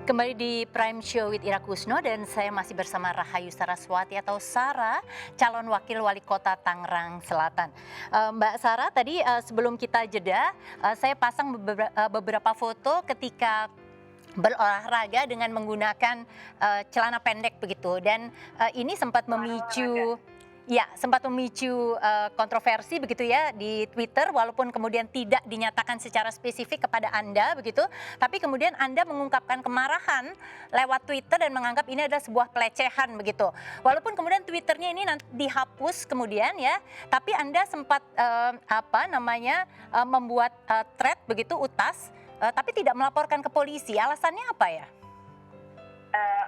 Kembali di Prime Show with Ira Kusno dan saya masih bersama Rahayu Saraswati atau Sarah, calon wakil wali kota Tangerang Selatan. Mbak Sarah, tadi sebelum kita jeda, saya pasang beberapa foto ketika berolahraga dengan menggunakan celana pendek begitu, dan ini sempat memicu. Ya, sempat memicu kontroversi begitu ya di Twitter, walaupun kemudian tidak dinyatakan secara spesifik kepada Anda begitu, tapi kemudian Anda mengungkapkan kemarahan lewat Twitter dan menganggap ini adalah sebuah pelecehan begitu. Walaupun kemudian Twitternya ini nanti dihapus kemudian ya, tapi Anda sempat membuat thread begitu utas, tapi tidak melaporkan ke polisi. Alasannya apa ya?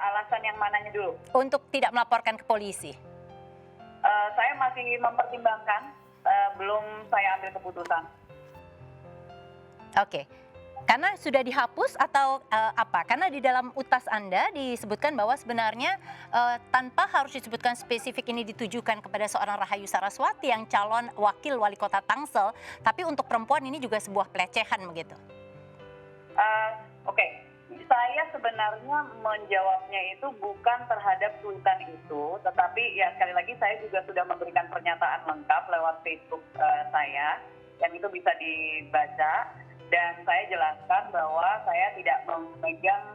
Alasan yang mananya dulu? Untuk tidak melaporkan ke polisi. Saya masih mempertimbangkan, belum saya ambil keputusan. Oke, karena sudah dihapus atau apa? Karena di dalam utas Anda disebutkan bahwa sebenarnya tanpa harus disebutkan spesifik ini ditujukan kepada seorang Rahayu Saraswati yang calon wakil wali kota Tangsel, tapi untuk perempuan ini juga sebuah pelecehan begitu. Oke. Saya sebenarnya menjawabnya itu bukan terhadap tweetan itu, tetapi ya sekali lagi saya juga sudah memberikan pernyataan lengkap lewat Facebook saya, yang itu bisa dibaca, dan saya jelaskan bahwa saya tidak memegang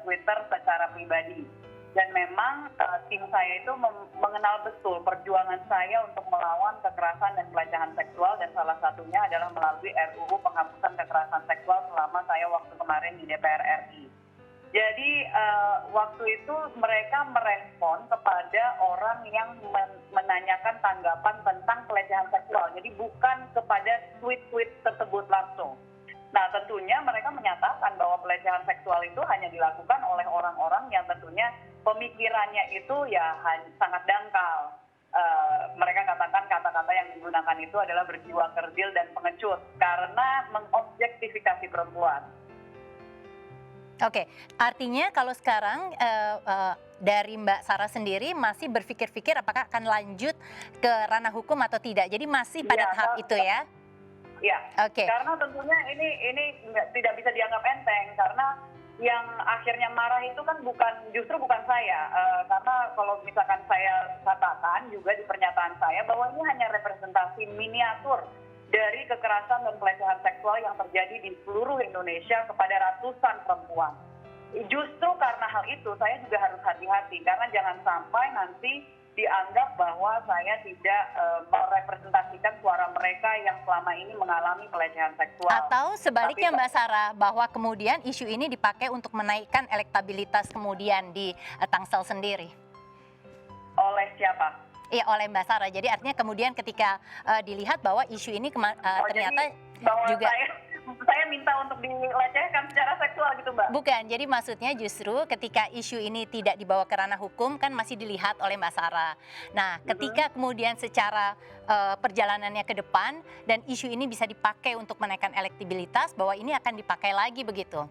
Twitter secara pribadi. Dan memang tim saya itu mengenal betul perjuangan saya untuk melawan kekerasan dan pelecehan seksual, dan salah satunya adalah melalui RUU penghapusan kekerasan seksual selama saya waktu kemarin di DPR RI. Jadi waktu itu mereka merespon kepada orang yang menanyakan tanggapan tentang pelecehan seksual. Jadi bukan kepada tweet-tweet tersebut langsung. Nah, tentunya mereka menyatakan bahwa pelecehan seksual itu hanya dilakukan oleh orang-orang yang tentunya pemikirannya itu ya sangat dangkal. Mereka katakan kata-kata yang digunakan itu adalah berjiwa kerdil dan pengecut karena mengobjektifikasi perempuan. Oke, artinya kalau sekarang dari Mbak Sarah sendiri masih berpikir-pikir apakah akan lanjut ke ranah hukum atau tidak. Jadi masih pada tahap itu ya? Ya, Oke. Karena tentunya ini tidak bisa dianggap enteng, karena yang akhirnya marah itu kan justru bukan saya, karena kalau misalkan saya katakan juga di pernyataan saya bahwa ini hanya representasi miniatur dari kekerasan dan pelecehan seksual yang terjadi di seluruh Indonesia kepada ratusan perempuan. Justru karena hal itu saya juga harus hati-hati, karena jangan sampai nanti dianggap bahwa saya tidak merepresentasikan suara mereka yang selama ini mengalami pelecehan seksual. Atau sebaliknya Mbak Sarah, bahwa kemudian isu ini dipakai untuk menaikkan elektabilitas kemudian di Tangsel sendiri. Oleh siapa? Iya, oleh Mbak Sarah. Jadi artinya kemudian ketika dilihat bahwa isu ini ternyata juga... Saya minta untuk dilecehkan secara seksual gitu, Mbak? Bukan, jadi maksudnya justru ketika isu ini tidak dibawa ke ranah hukum kan masih dilihat oleh Mbak Sarah. Nah, ketika kemudian secara perjalanannya ke depan dan isu ini bisa dipakai untuk menaikkan elektabilitas, bahwa ini akan dipakai lagi begitu?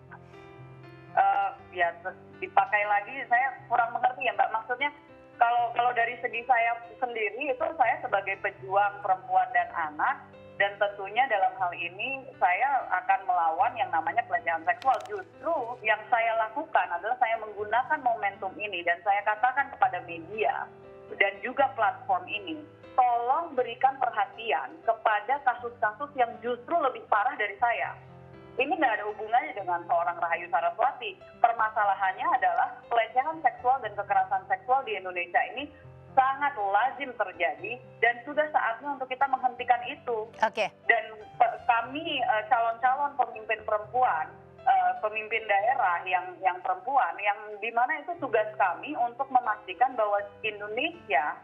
Ya, dipakai lagi saya kurang mengerti ya, Mbak. Maksudnya kalau dari segi saya sendiri itu saya sebagai pejuang perempuan dan anak, dan tentunya dalam hal ini saya akan melawan yang namanya pelecehan seksual. Justru yang saya lakukan adalah saya menggunakan momentum ini dan saya katakan kepada media dan juga platform ini, tolong berikan perhatian kepada kasus-kasus yang justru lebih parah dari saya. Ini nggak ada hubungannya dengan seorang Rahayu Saraswati. Permasalahannya adalah pelecehan seksual dan kekerasan seksual di Indonesia ini sangat lazim terjadi dan sudah saatnya untuk kita menghentikan itu. Oke. Dan kami calon-calon pemimpin perempuan, pemimpin daerah yang perempuan, yang dimana itu tugas kami untuk memastikan bahwa Indonesia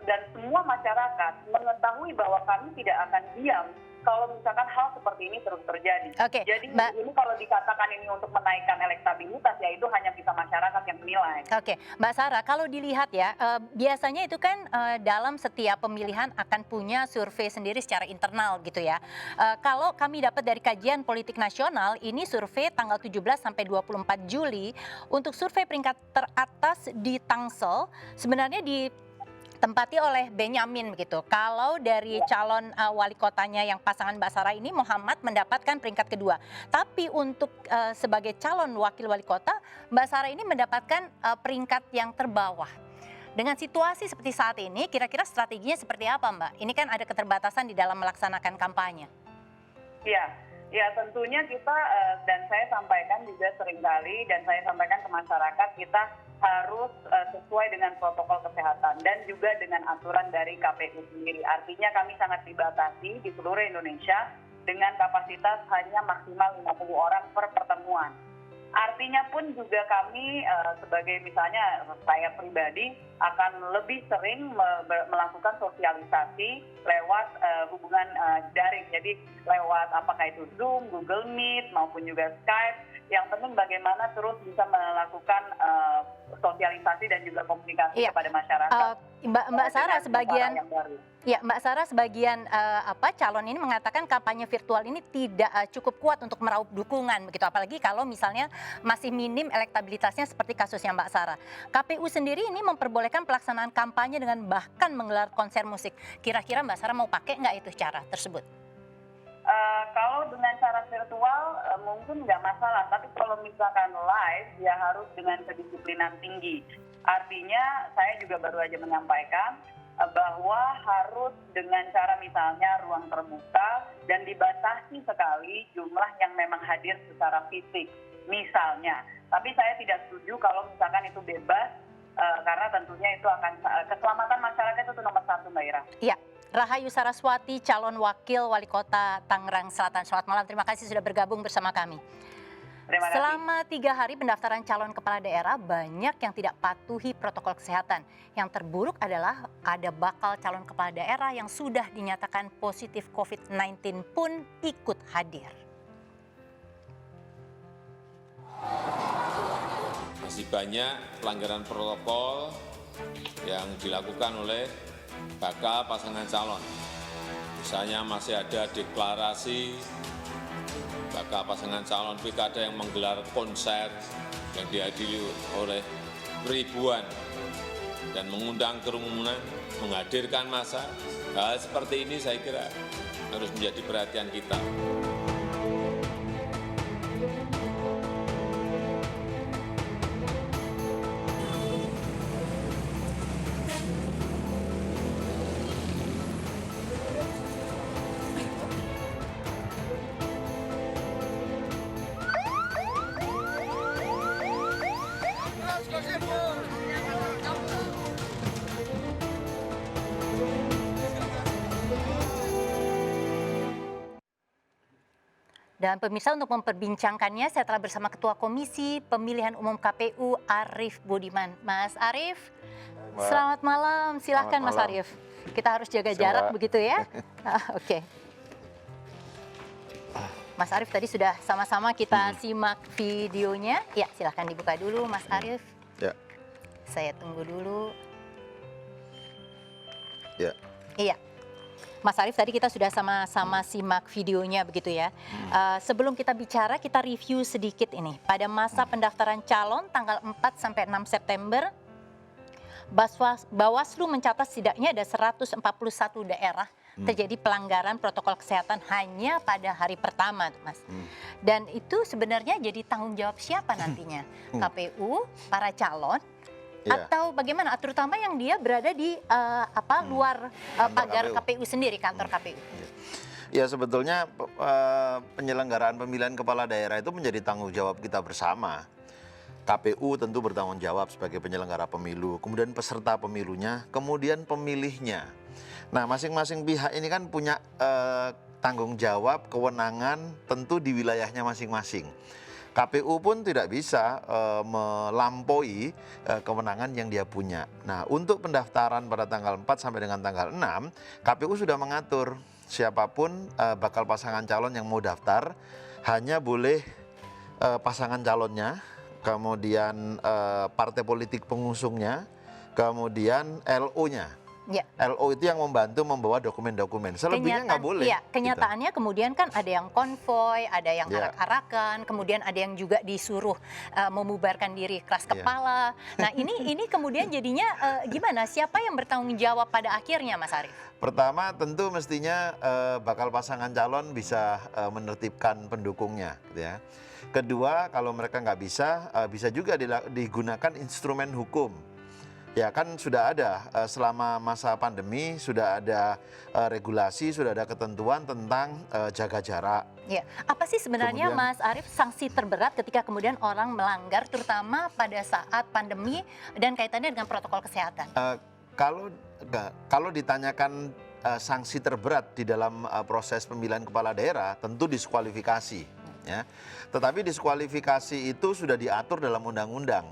dan semua masyarakat mengetahui bahwa kami tidak akan diam kalau misalkan hal seperti ini terus terjadi. Oke, jadi Mbak, ini kalau dikatakan ini untuk menaikkan elektabilitas, ya itu hanya bisa masyarakat yang menilai. Oke, Mbak Sarah, kalau dilihat ya, biasanya itu kan dalam setiap pemilihan akan punya survei sendiri secara internal gitu ya. Kalau kami dapat dari kajian politik nasional, ini survei tanggal 17 sampai 24 Juli, untuk survei peringkat teratas di Tangsel, sebenarnya di ditempati oleh Benyamin begitu. Kalau dari calon wali kotanya yang pasangan Mbak Sarah ini, Muhammad mendapatkan peringkat kedua. Tapi untuk sebagai calon wakil wali kota, Mbak Sarah ini mendapatkan peringkat yang terbawah. Dengan situasi seperti saat ini, kira-kira strateginya seperti apa, Mbak? Ini kan ada keterbatasan di dalam melaksanakan kampanye. Ya tentunya kita dan saya sampaikan juga seringkali dan saya sampaikan ke masyarakat, kita harus sesuai dengan protokol kesehatan dan juga dengan aturan dari KPU sendiri. Artinya kami sangat dibatasi di seluruh Indonesia dengan kapasitas hanya maksimal 50 orang per pertemuan. Artinya pun juga kami sebagai misalnya saya pribadi akan lebih sering melakukan sosialisasi lewat hubungan daring. Jadi lewat apakah itu Zoom, Google Meet maupun juga Skype. Yang penting bagaimana terus bisa melakukan sosialisasi dan juga komunikasi kepada masyarakat. Mbak Sarah sebagian Mbak Sarah sebagian calon ini mengatakan kampanye virtual ini tidak cukup kuat untuk meraup dukungan begitu, apalagi kalau misalnya masih minim elektabilitasnya seperti kasusnya Mbak Sarah. KPU sendiri ini memperbolehkan pelaksanaan kampanye dengan bahkan menggelar konser musik. Kira-kira Mbak Sarah mau pakai nggak itu cara tersebut? Kalau dengan cara virtual mungkin nggak masalah, tapi kalau misalkan live ya harus dengan kedisiplinan tinggi. Artinya saya juga baru aja menyampaikan bahwa harus dengan cara misalnya ruang terbuka dan dibatasi sekali jumlah yang memang hadir secara fisik misalnya. Tapi saya tidak setuju kalau misalkan itu bebas karena tentunya itu akan keselamatan masyarakat itu nomor satu, Mbak Ira. Iya. Rahayu Saraswati, calon wakil wali kota Tangerang Selatan. Selamat malam, terima kasih sudah bergabung bersama kami. Terima kasih. Selama 3 hari pendaftaran calon kepala daerah, banyak yang tidak patuhi protokol kesehatan. Yang terburuk adalah ada bakal calon kepala daerah yang sudah dinyatakan positif COVID-19 pun ikut hadir. Masih banyak pelanggaran protokol yang dilakukan oleh bakal pasangan calon. Misalnya masih ada deklarasi bakal pasangan calon pilkada yang menggelar konser yang dihadiri oleh ribuan dan mengundang kerumunan, menghadirkan massa. Hal seperti ini saya kira harus menjadi perhatian kita. Dan pemirsa, untuk memperbincangkannya saya telah bersama Ketua Komisi Pemilihan Umum KPU Arief Budiman. Mas Arief, selamat malam. Silahkan Mas Arief. Kita harus jaga jarak begitu ya. Oke. Mas Arief tadi sudah sama-sama kita simak videonya. Ya, silahkan dibuka dulu Mas Arief. Ya. Saya tunggu dulu. Ya. Iya. Mas Arief, tadi kita sudah sama-sama simak videonya begitu ya. Sebelum kita bicara, kita review sedikit ini. Pada masa pendaftaran calon tanggal 4 sampai 6 September, Bawaslu mencatat setidaknya ada 141 daerah terjadi pelanggaran protokol kesehatan hanya pada hari pertama, Mas. Dan itu sebenarnya jadi tanggung jawab siapa nantinya? KPU, para calon, atau bagaimana, terutama yang dia berada di luar pagar KPU sendiri, kantor KPU. Ya, sebetulnya penyelenggaraan pemilihan kepala daerah itu menjadi tanggung jawab kita bersama. KPU tentu bertanggung jawab sebagai penyelenggara pemilu, kemudian peserta pemilunya, kemudian pemilihnya. Nah, masing-masing pihak ini kan punya tanggung jawab, kewenangan tentu di wilayahnya masing-masing. KPU pun tidak bisa melampaui kewenangan yang dia punya. Nah, untuk pendaftaran pada tanggal 4 sampai dengan tanggal 6, KPU sudah mengatur siapapun bakal pasangan calon yang mau daftar hanya boleh pasangan calonnya, kemudian partai politik pengusungnya, kemudian LO-nya. Ya. LO itu yang membantu membawa dokumen-dokumen. Selebihnya nggak boleh. Iya, kenyataannya kemudian kan ada yang konvoy, ada yang Ya. arak-arakan, kemudian ada yang juga disuruh membubarkan diri keras kepala. Nah ini kemudian jadinya gimana? Siapa yang bertanggung jawab pada akhirnya, Mas Arief? Pertama tentu mestinya bakal pasangan calon bisa menertibkan pendukungnya, gitu ya. Kedua, kalau mereka nggak bisa juga digunakan instrumen hukum. Ya kan sudah ada selama masa pandemi sudah ada regulasi, sudah ada ketentuan tentang jaga jarak. Ya, apa sih sebenarnya Kemudian- Mas Arief sanksi terberat ketika kemudian orang melanggar, terutama pada saat pandemi dan kaitannya dengan protokol kesehatan? Kalau ditanyakan sanksi terberat di dalam proses pemilihan kepala daerah, tentu diskualifikasi. Ya. Tetapi diskualifikasi itu sudah diatur dalam undang-undang.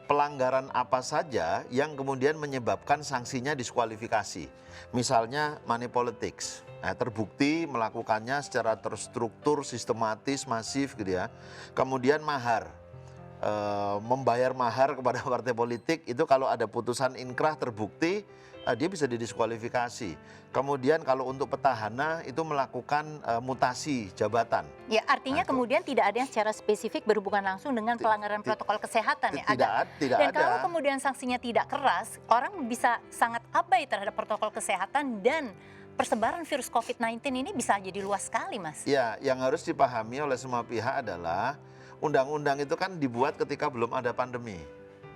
Pelanggaran apa saja yang kemudian menyebabkan sanksinya diskualifikasi. Misalnya money politics. Nah, terbukti melakukannya secara terstruktur, sistematis, masif gitu ya. Kemudian mahar. Membayar mahar kepada partai politik itu kalau ada putusan inkrah terbukti dia bisa didiskualifikasi. Kemudian kalau untuk petahana itu melakukan mutasi jabatan. Ya, artinya Nah, itu. kemudian tidak ada yang secara spesifik berhubungan langsung dengan pelanggaran protokol kesehatan ya. Tidak Dan ada. kalau kemudian sanksinya tidak keras, orang bisa sangat abai terhadap protokol kesehatan dan persebaran virus COVID-19 ini bisa jadi luas sekali, Mas. Ya, yang harus dipahami oleh semua pihak adalah undang-undang itu kan dibuat ketika belum ada pandemi.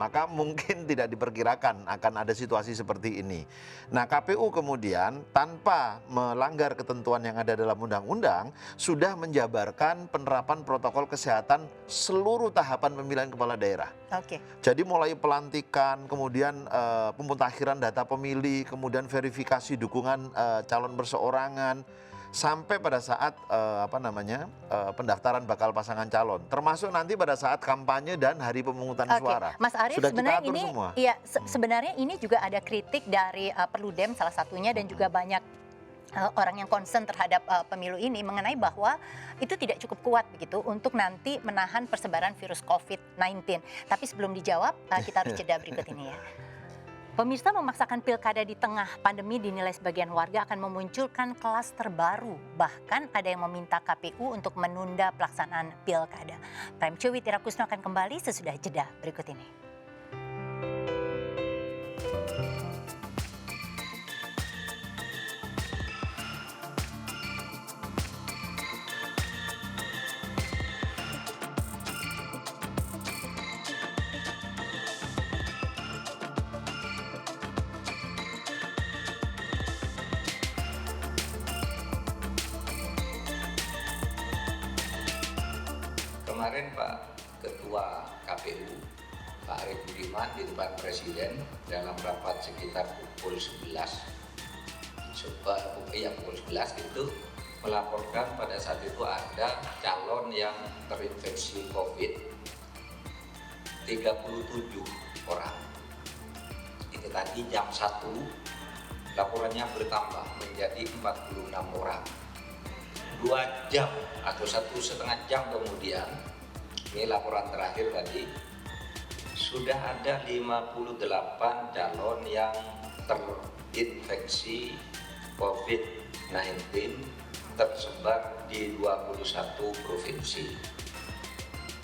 Maka mungkin tidak diperkirakan akan ada situasi seperti ini. Nah, KPU kemudian tanpa melanggar ketentuan yang ada dalam undang-undang sudah menjabarkan penerapan protokol kesehatan seluruh tahapan pemilihan kepala daerah. Oke. Jadi mulai pelantikan, kemudian pemutakhiran data pemilih, kemudian verifikasi dukungan calon perseorangan, sampai pada saat pendaftaran bakal pasangan calon, termasuk nanti pada saat kampanye dan hari pemungutan Oke, suara. Mas Arief, Sudah kita sebenarnya atur ini semua. iya sebenarnya ini juga ada kritik dari Perludem salah satunya dan juga banyak orang yang concern terhadap pemilu ini mengenai bahwa itu tidak cukup kuat begitu untuk nanti menahan persebaran virus COVID-19. Tapi sebelum dijawab, kita harus jeda berikut ini ya. Pemirsa, memaksakan pilkada di tengah pandemi dinilai sebagian warga akan memunculkan klaster baru. Bahkan ada yang meminta KPU untuk menunda pelaksanaan pilkada. Prime News with Ira Kusno akan kembali sesudah jeda berikut ini. Kemarin Pak Ketua KPU, Pak Arief Budiman di depan Presiden dalam rapat sekitar pukul 11, pukul 11 itu melaporkan pada saat itu ada calon yang terinfeksi COVID 37 orang. Itu tadi jam 1 laporannya bertambah menjadi 46 orang. 2 jam atau 1,5 jam kemudian, ini laporan terakhir tadi, sudah ada 58 calon yang terinfeksi COVID-19 tersebar di 21 provinsi.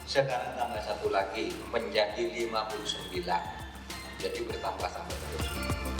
Sekarang tambah 1 lagi menjadi 59, jadi bertambah sampai terus.